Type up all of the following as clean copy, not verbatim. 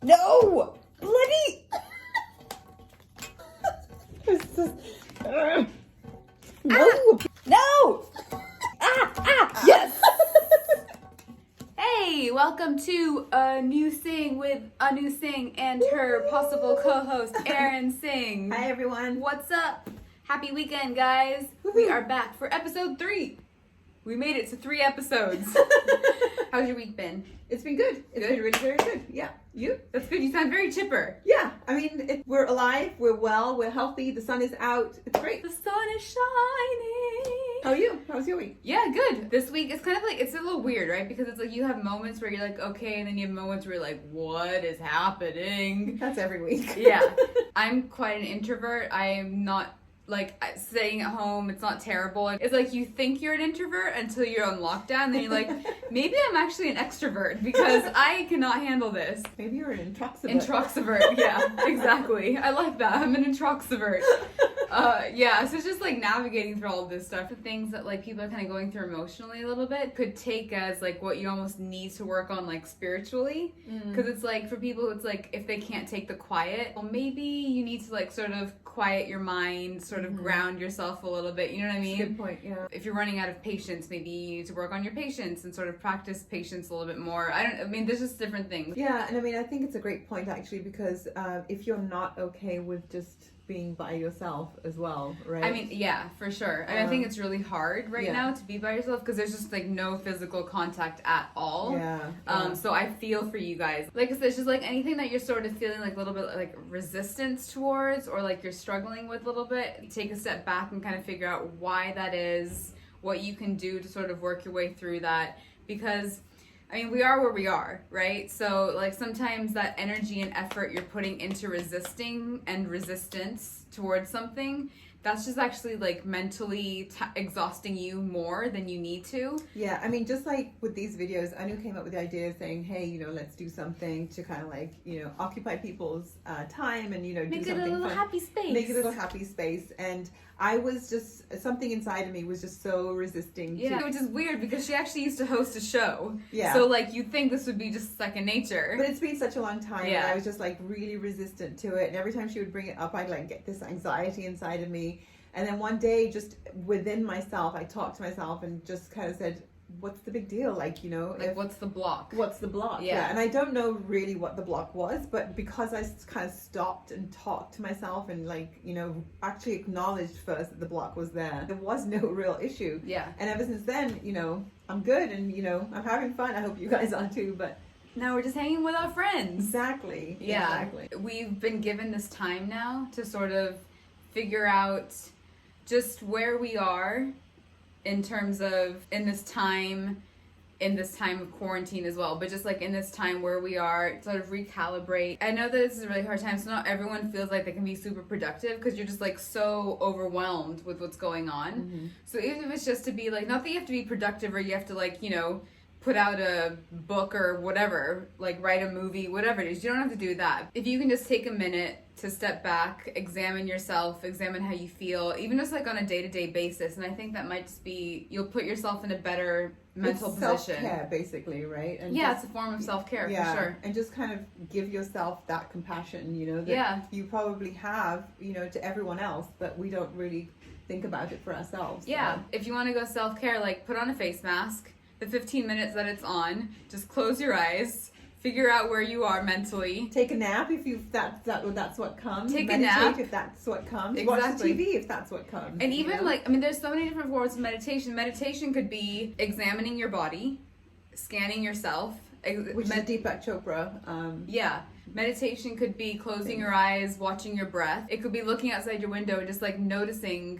No! Bloody! No! No! Yes! Hey, welcome to a new Sing with Anu Singh and her possible co-host Aaron Singh. Hi everyone. What's up? Happy weekend, guys. We are back for episode 3. We made it to 3 episodes. How's your week been? It's been good. It's been really very good. Yeah. You? That's good. You sound very chipper. Yeah. I mean, we're alive, we're well, we're healthy, the sun is out. It's great. The sun is shining. How are you? How was your week? Yeah, good. This week, it's kind of like, it's a little weird, right? Because it's like you have moments where you're like, okay, and then you have moments where you're like, what is happening? That's every week. Yeah. I'm quite an introvert. I am not, like, staying at home, it's not terrible. It's like you think you're an introvert until you're on lockdown, and then you're like, maybe I'm actually an extrovert because I cannot handle this. Maybe you're an introxivert. Introxivert, yeah, exactly. I like that. I'm an introxivert. Yeah, so it's just like navigating through all of this stuff. The things that like people are kind of going through emotionally a little bit could take as like what you almost need to work on like spiritually. Because it's like for people, it's like if they can't take the quiet, well, maybe you need to like sort of quiet your mind, sort of ground yourself a little bit. You know what I mean? Good point, yeah. If you're running out of patience, maybe you need to work on your patience and sort of practice patience a little bit more. I mean, there's just different things. Yeah, and I mean, I think it's a great point actually because if you're not okay with just being by yourself as well, right? I mean, yeah, for sure. I think it's really hard right now to be by yourself because there's just like no physical contact at all. Yeah. So I feel for you guys. Like I said, it's just like anything that you're sort of feeling like a little bit like resistance towards or like you're struggling with a little bit, take a step back and kind of figure out why that is, what you can do to sort of work your way through that. Because I mean, we are where we are, right? So, like, sometimes that energy and effort you're putting into resisting and resistance towards something, that's just actually, like, mentally exhausting you more than you need to. Yeah, I mean, just like with these videos, Anu came up with the idea of saying, hey, you know, let's do something to kind of like, you know, occupy people's time and, you know, Make do it something a little fun. happy space. Make it a little happy space. And I was just, something inside of me was just so resisting. Yeah, which is weird because she actually used to host a show. Yeah. So, like, you'd think this would be just second nature. But it's been such a long time. Yeah. And I was just like really resistant to it. And every time she would bring it up, I'd like get this anxiety inside of me. And then one day, just within myself, I talked to myself and just kind of said, what's the big deal? Like, you know, like, what's the block? What's the block? Yeah. And I don't know really what the block was, but because I kind of stopped and talked to myself and like, you know, actually acknowledged first that the block was there was no real issue. Yeah. And ever since then, you know, I'm good and, you know, I'm having fun. I hope you guys are too, but now we're just hanging with our friends. Exactly. Yeah. Exactly. We've been given this time now to sort of figure out just where we are in terms of in this time of quarantine as well, but just like in this time where we are, sort of recalibrate. I know that this is a really hard time, so not everyone feels like they can be super productive because you're just like so overwhelmed with what's going on. So even if it's just to be like, not that you have to be productive or you have to like, you know, put out a book or whatever, like write a movie, whatever it is. You don't have to do that. If you can just take a minute to step back, examine yourself, examine how you feel, even just like on a day-to-day basis. And I think that might just be, you'll put yourself in a better mental position. Self-care, basically, right? And yeah, just, it's a form of self-care, for sure. And just kind of give yourself that compassion, you know, that you probably have, you know, to everyone else, but we don't really think about it for ourselves. Yeah, so. If you want to go self-care, like put on a face mask, the 15 minutes that it's on, just close your eyes, figure out where you are mentally. Take a nap if that's what comes. Take Meditate a nap if that's what comes. Exactly. Watch the TV if that's what comes. And even know? like, I mean, there's so many different forms of meditation. Meditation could be examining your body, scanning yourself. Which is Deepak Chopra. Yeah. Meditation could be closing your eyes, watching your breath. It could be looking outside your window and just like noticing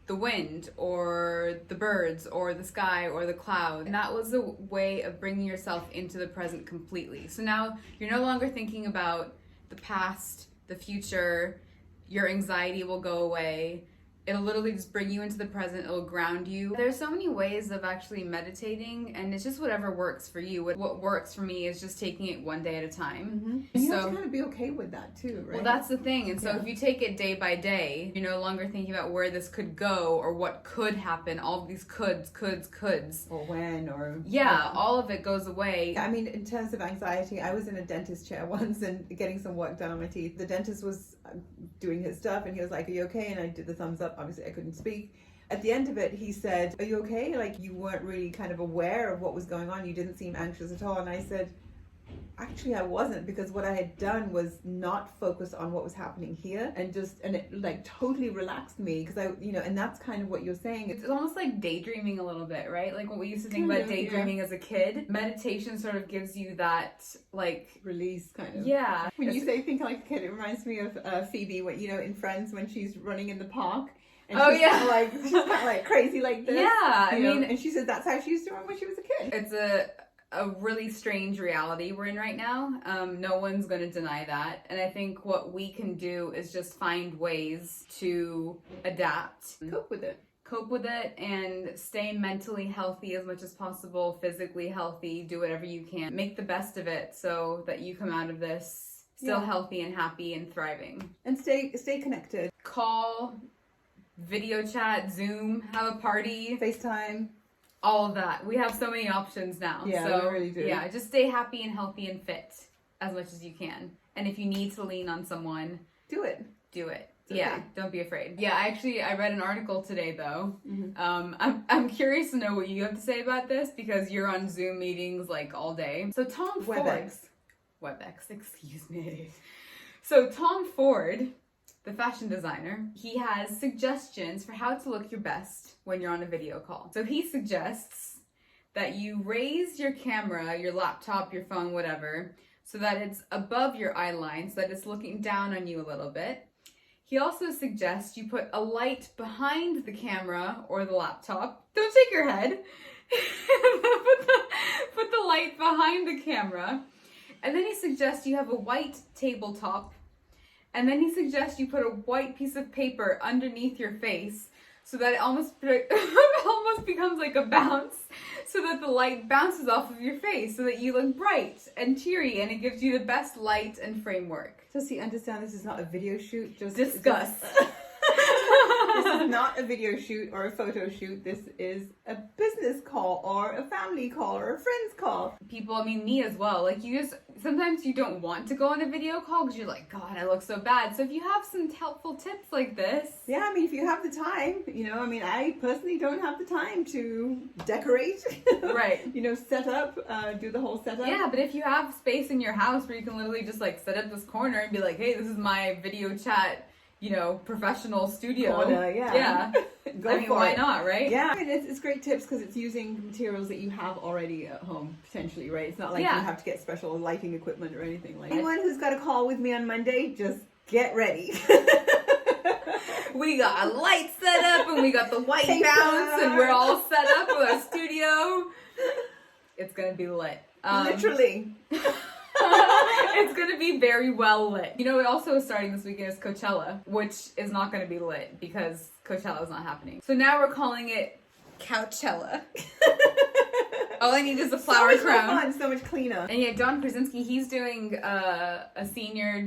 the wind or the birds or the sky or the cloud. And that was a way of bringing yourself into the present completely. So now you're no longer thinking about the past, the future, your anxiety will go away. It'll literally just bring you into the present. It'll ground you. There's so many ways of actually meditating, and it's just whatever works for you. What works for me is just taking it one day at a time. And you have to kind of be okay with that too, right? Well, that's the thing. And so if you take it day by day, you're no longer thinking about where this could go or what could happen. All of these coulds. Or when, or... Yeah, all of it goes away. I mean, in terms of anxiety, I was in a dentist chair once and getting some work done on my teeth. The dentist was doing his stuff and he was like, "Are you okay?" And I did the thumbs up. Obviously, I couldn't speak. At the end of it, he said, "Are you okay? Like, you weren't really kind of aware of what was going on. You didn't seem anxious at all." And I said, "Actually, I wasn't, because what I had done was not focus on what was happening here, and it like totally relaxed me, because and that's kind of what you're saying. It's almost like daydreaming a little bit, right? Like what we used to think about daydreaming as a kid. Meditation sort of gives you that like release, kind of. Yeah. When you say think like a kid, it reminds me of Phoebe, when in Friends, when she's running in the park. And she's kind of like crazy like this. Yeah, I mean, and she said that's how she used to run when she was a kid. It's a really strange reality we're in right now. No one's going to deny that. And I think what we can do is just find ways to adapt. Cope with it and stay mentally healthy as much as possible, physically healthy, do whatever you can. Make the best of it so that you come out of this still healthy and happy and thriving. And stay connected. Call, video chat, Zoom, have a party. FaceTime. All of that. We have so many options now. Yeah, so, we really do. Yeah, just stay happy and healthy and fit as much as you can. And if you need to lean on someone, do it. Yeah, don't be afraid. Yeah, I read an article today though. I'm curious to know what you have to say about this, because you're on Zoom meetings like all day. So Tom Ford, WebEx, excuse me. So Tom Ford, the fashion designer, he has suggestions for how to look your best when you're on a video call. So he suggests that you raise your camera, your laptop, your phone, whatever, so that it's above your eye line, so that it's looking down on you a little bit. He also suggests you put a light behind the camera or the laptop. Don't shake your head. put the light behind the camera. And then he suggests you have a white tabletop. And then he suggests you put a white piece of paper underneath your face, so that it almost becomes like a bounce, so that the light bounces off of your face, so that you look bright and cheery, and it gives you the best light and framework. Does he understand this is not a video shoot? Just discuss. This is not a video shoot or a photo shoot. This is a business call or a family call or a friend's call. People, I mean, me as well. Like, sometimes you don't want to go on a video call because you're like, God, I look so bad. So if you have some helpful tips like this. Yeah, I mean, if you have the time, I personally don't have the time to decorate. Right. Set up, do the whole setup. Yeah, but if you have space in your house where you can literally just like set up this corner and be like, hey, this is my video chat, professional studio. Corner, yeah. Why not, right? Yeah, and it's great tips because it's using materials that you have already at home, potentially, right? It's not like you have to get special lighting equipment or anything like that. Anyone who's got a call with me on Monday, just get ready. We got a light set up and we got the white bounce and we're all set up with our studio. It's going to be lit. Literally. It's going to be very well lit. It also is starting this weekend is Coachella, which is not going to be lit because Coachella is not happening. So now we're calling it Couchella. All I need is a flower crown. So much cleaner. And John Krasinski, he's doing a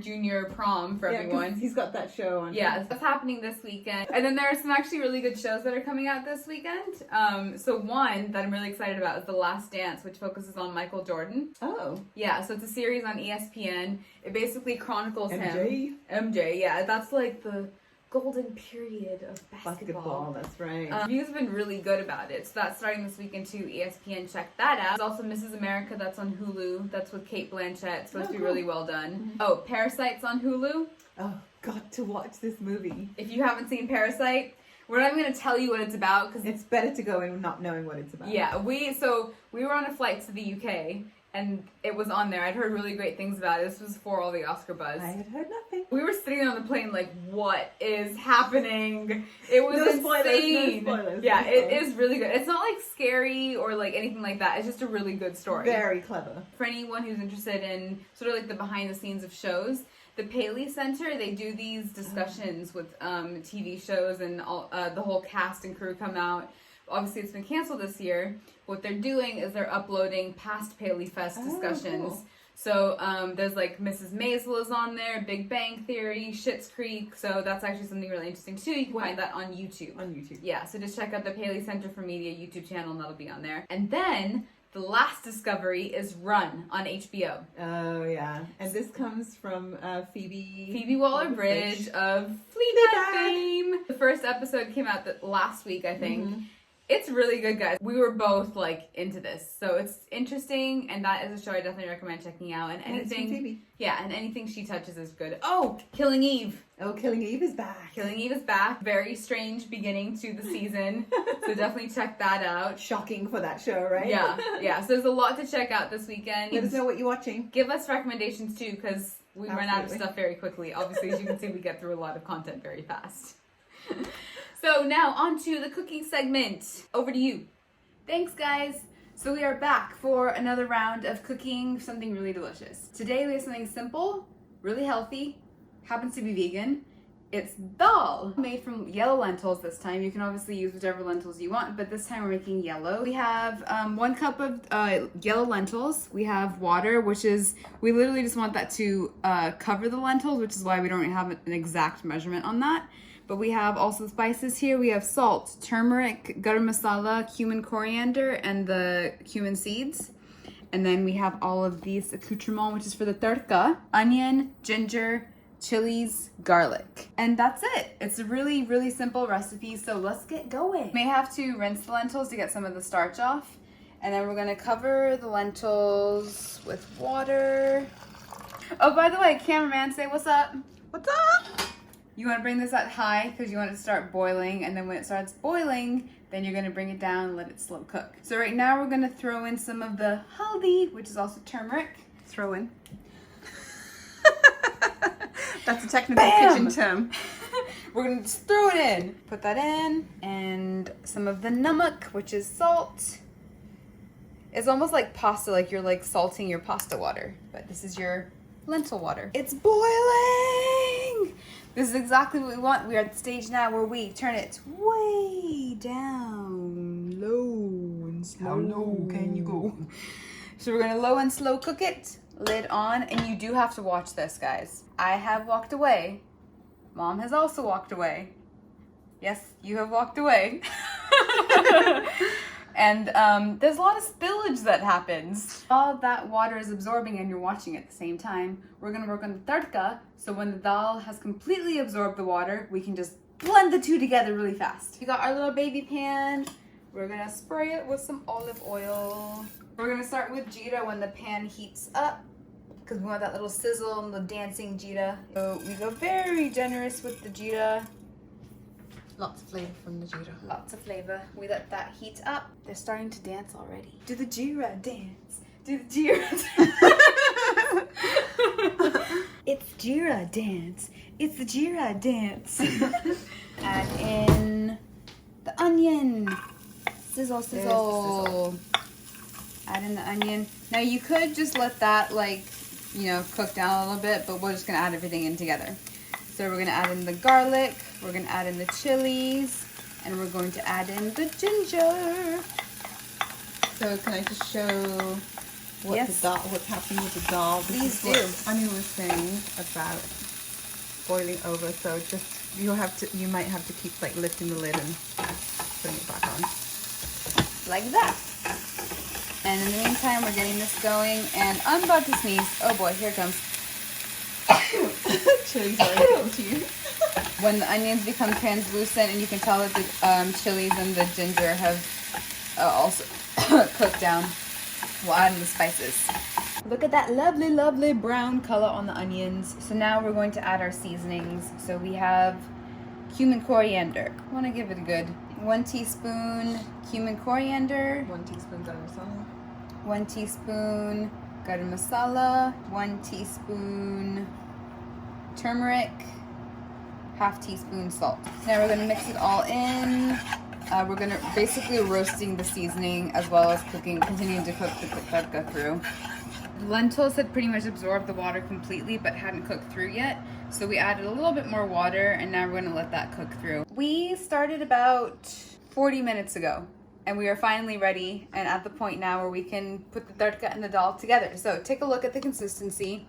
junior prom for everyone. He's got that show on. Yeah, that's happening this weekend. And then there are some actually really good shows that are coming out this weekend. So one that I'm really excited about is The Last Dance, which focuses on Michael Jordan. Oh. Yeah, so it's a series on ESPN. It basically chronicles MJ? MJ, yeah. That's like the golden period of basketball. That's right. Reviews have been really good about it. So that's starting this weekend too. ESPN, check that out. There's also Mrs. America, that's on Hulu. That's with Cate Blanchett. It's supposed to be really well done. Mm-hmm. Oh, Parasite's on Hulu. Oh, got to watch this movie. If you haven't seen Parasite, we're not going to tell you what it's about because it's better to go in not knowing what it's about. Yeah, we were on a flight to the UK. And it was on there. I'd heard really great things about it. This was before all the Oscar buzz. I had heard nothing. We were sitting on the plane like, what is happening? It was insane. No spoilers. Yeah, it is really good. It's not like scary or like anything like that. It's just a really good story. Very clever. For anyone who's interested in sort of like the behind the scenes of shows, the Paley Center, they do these discussions with TV shows, and all the whole cast and crew come out. Obviously, it's been canceled this year. What they're doing is they're uploading past Paley Fest discussions. Cool. So there's like Mrs. Maisel is on there, Big Bang Theory, Schitt's Creek. So that's actually something really interesting too. You can find that on YouTube. On YouTube. Yeah, so just check out the Paley Center for Media YouTube channel, and that'll be on there. And then the last discovery is Run on HBO. Oh yeah, and this comes from Phoebe Waller-Bridge of Fleabag fame. The first episode came out last week, I think. Mm-hmm. It's really good, guys. We were both like into this, so it's interesting, and that is a show I definitely recommend checking out. And anything, Phoebe. yeah, and anything she touches is good. Oh, Killing Eve. Oh, Killing Eve is back. Killing Eve is back. Very strange beginning to the season, so definitely check that out. Shocking for that show, right? Yeah. So there's a lot to check out this weekend. Let us know what you're watching. Give us recommendations too, because we run out of Absolutely. stuff very quickly. Obviously, as you can see, we get through a lot of content very fast. So now on to the cooking segment. Over to you. Thanks, guys. So we are back for another round of cooking something really delicious. Today we have something simple, really healthy, happens to be vegan. It's dal, made from yellow lentils this time. You can obviously use whichever lentils you want, but this time we're making yellow. We have 1 cup of yellow lentils. We have water, which is, we literally just want that to cover the lentils, which is why we don't have an exact measurement on that. But we have also the spices here. We have salt, turmeric, garam masala, cumin, coriander, and the cumin seeds. And then we have all of these accoutrements, which is for the tadka: onion, ginger, chilies, garlic. And that's it. It's a really, really simple recipe, so let's get going. You may have to rinse the lentils to get some of the starch off. And then we're gonna cover the lentils with water. Oh, by the way, cameraman, say what's up. What's up? You want to bring this at high because you want it to start boiling, and then when it starts boiling, then you're going to bring it down and let it slow cook. So right now we're going to throw in some of the haldi, which is also turmeric. Throw in. That's a technical Bam! kitchen term. We're going to just throw it in. Put that in, and some of the namak, which is salt. It's almost like pasta, like you're like salting your pasta water, but this is your lentil water. It's boiling! This is exactly what we want. We are at the stage now where we turn it way down, low and slow. How low can you go? So we're gonna low and slow cook it, lid on, and you do have to watch this, guys. I have walked away. Mom has also walked away. Yes, you have walked away. And there's a lot of spillage that happens. All that water is absorbing and you're watching at the same time. We're gonna work on the tadka, so when the dal has completely absorbed the water, we can just blend the two together really fast. We got our little baby pan. We're gonna spray it with some olive oil. We're gonna start with jeera when the pan heats up, because we want that little sizzle and the dancing jeera. So we go very generous with the jeera. Lots of flavor from the jeera. Lots of flavor. We let that heat up. They're starting to dance already. Do the jeera dance. Do the jeera dance. It's jeera dance. It's the jeera dance. Add in the onion. Sizzle, sizzle. Add in the onion. Now you could just let that cook down a little bit, but we're just gonna add everything in together. So we're gonna add in the garlic, we're gonna add in the chilies, and we're going to add in the ginger. So can I just show what's happening with the dal? Please do. Anya was saying about boiling over, so just you might have to keep like lifting the lid and putting it back on. Like that. And in the meantime, we're getting this going, and I'm about to sneeze. Oh boy, here it comes. Chilies already come to you. When the onions become translucent, and you can tell that the chilies and the ginger have also cooked down, we'll add in the spices. Look at that lovely, lovely brown color on the onions. So now we're going to add our seasonings. So we have cumin, coriander. I want to give it a good 1 teaspoon cumin, coriander. 1 teaspoon garam masala. 1 teaspoon garam masala. 1 teaspoon turmeric. ½ teaspoon salt. Now we're going to mix it all in. We're going to basically roasting the seasoning as well as continuing to cook the tadka through. Lentils had pretty much absorbed the water completely but hadn't cooked through yet. So we added a little bit more water and now we're gonna let that cook through. We started about 40 minutes ago and we are finally ready and at the point now where we can put the tadka and the dal together. So take a look at the consistency.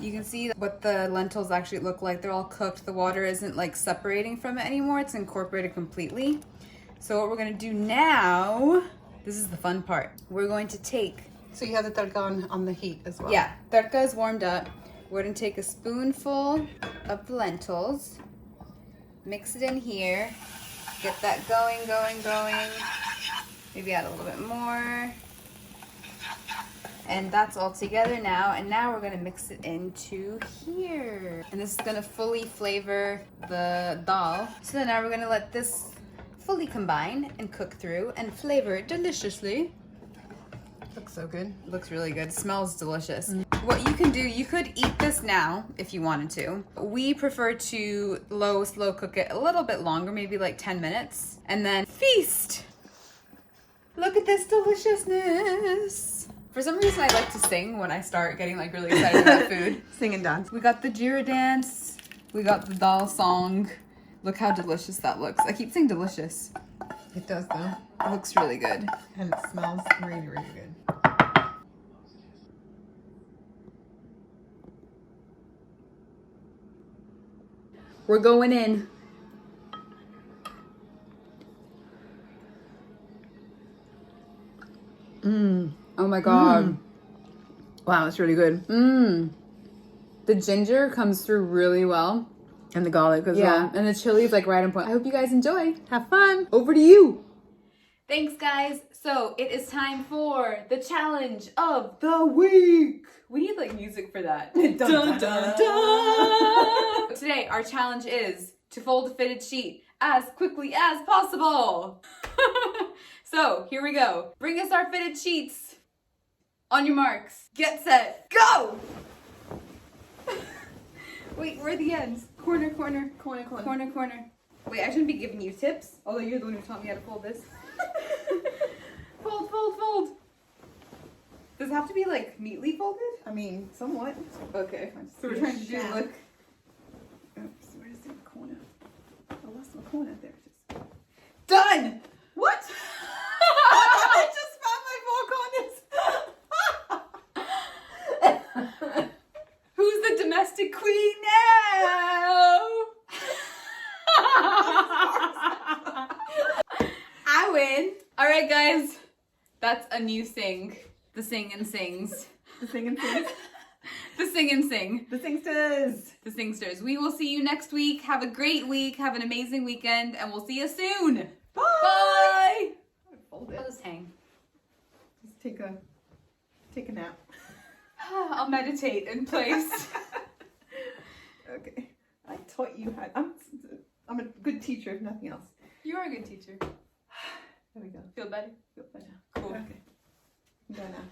You can see what the lentils actually look like. They're all cooked. The water isn't like separating from it anymore. It's incorporated completely. So what we're gonna do now, this is the fun part. We're going to take, So you have the tadka on the heat as well? yeah, tadka is warmed up. We're gonna take a spoonful of the lentils, mix it in here, get that going. Maybe add a little bit more. And that's all together now. And now we're gonna mix it into here. And this is gonna fully flavor the dal. So now we're gonna let this fully combine and cook through and flavor it deliciously. Looks so good. It looks really good. It smells delicious. What you can do, you could eat this now if you wanted to. We prefer to slow cook it a little bit longer, maybe like 10 minutes, and then feast. Look at this deliciousness. For some reason, I like to sing when I start getting like really excited about food. Sing and dance. We got the jira dance. We got the dal song. Look how delicious that looks. I keep saying delicious. It does though. It looks really good. And it smells really, really good. We're going in. Oh my god. Wow, it's really good. The ginger comes through really well. And the garlic as well. And the chili is like right on point. I hope you guys enjoy. Have fun. Over to you. Thanks, guys. So it is time for the challenge of the week. We need like music for that. Dun, dun, dun. Today, our challenge is to fold a fitted sheet as quickly as possible. So here we go. Bring us our fitted sheets. On your marks. Get set. Go! Wait, where are the ends? Corner. Wait, I shouldn't be giving you tips, although you're the one who taught me how to fold this. Fold. Does it have to be like neatly folded? I mean, somewhat. Okay. So we're trying to do look. Oops, where's the corner? I lost my corner. There it is. Done! What? I just found my 4 corners. Who's the domestic queen now? I win. All right, guys. That's a new sing. The sing and sings. The sing and sing. The sing and sing. The singsters. The singsters. We will see you next week. Have a great week. Have an amazing weekend. And we'll see you soon. Bye. Bye. Fold it. I'll just hang. Just take a nap. I'll meditate in place. Okay. I taught you how. I'm a good teacher, if nothing else. You're a good teacher. There we go. Feel better? Feel better. Cool. Okay. I'm going now.